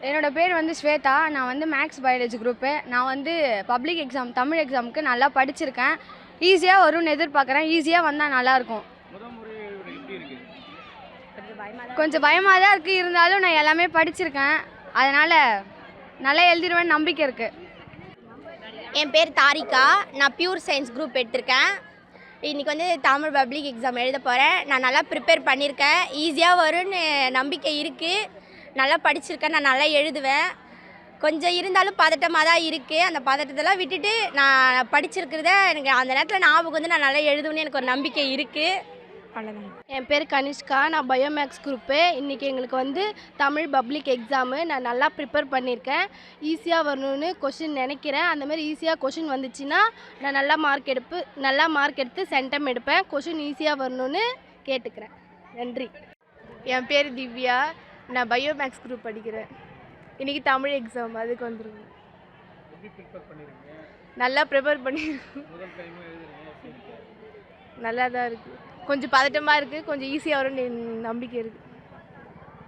என்னோட பேர் வந்து ஸ்வேதா. நான் வந்து மேக்ஸ் பயாலஜி குரூப்பு. நான் வந்து பப்ளிக் எக்ஸாம் தமிழ் எக்ஸாமுக்கு நல்லா படிச்சிருக்கேன். ஈஸியாக வரும்னு எதிர்பார்க்குறேன். ஈஸியாக வந்தால் நல்லாயிருக்கும். கொஞ்சம் பயமாக தான் இருக்குது. இருந்தாலும் நான் எல்லாமே படிச்சிருக்கேன். அதனால் நல்லா எழுதிடுவேன்னு நம்பிக்கை இருக்குது. என் பேர் தாரிகா. நான் பியூர் சயின்ஸ் குரூப் எடுத்திருக்கேன். இன்றைக்கி வந்து தமிழ் பப்ளிக் எக்ஸாம் எழுத போகிறேன். நான் நல்லா ப்ரிப்பேர் பண்ணியிருக்கேன். ஈஸியாக வரும்னு நம்பிக்கை இருக்குது. நல்லா படிச்சிருக்கேன். நான் நல்லா எழுதுவேன். கொஞ்சம் இருந்தாலும் பதட்டமாக தான் இருக்குது. அந்த பதட்டத்தெல்லாம் விட்டுட்டு நான் படிச்சிருக்கிறத எனக்கு அந்த நேரத்தில் ஞாபகம் வந்து நான் நல்லா எழுதுவேன்னு எனக்கு ஒரு நம்பிக்கை இருக்குது. அவ்வளோதான். என் பேர் கனிஷ்கா. நான் பயோமேக்ஸ் குரூப்பு. இன்றைக்கி எங்களுக்கு வந்து தமிழ் பப்ளிக் எக்ஸாமு. நான் நல்லா ப்ரிப்பேர் பண்ணியிருக்கேன். ஈஸியாக வரணும்னு கொஷின் நினைக்கிறேன். அந்தமாதிரி ஈஸியாக கொஷின் வந்துச்சுன்னா நான் நல்லா மார்க் எடுத்து சென்டம் எடுப்பேன். கொஷின் ஈஸியாக வரணும்னு கேட்டுக்கிறேன். நன்றி. என் பேர் திவ்யா. நான் பயோமேக்ஸ் குரூப் படிக்கிறேன். இன்றைக்கி தமிழ் எக்ஸாம், அதுக்கு வந்துருங்க. நல்லா ப்ரிப்பேர் பண்ணி நல்லா தான் இருக்குது. கொஞ்சம் பதட்டமாக இருக்குது. கொஞ்சம் ஈஸியாக வரும்னு நம்பிக்கை இருக்குது.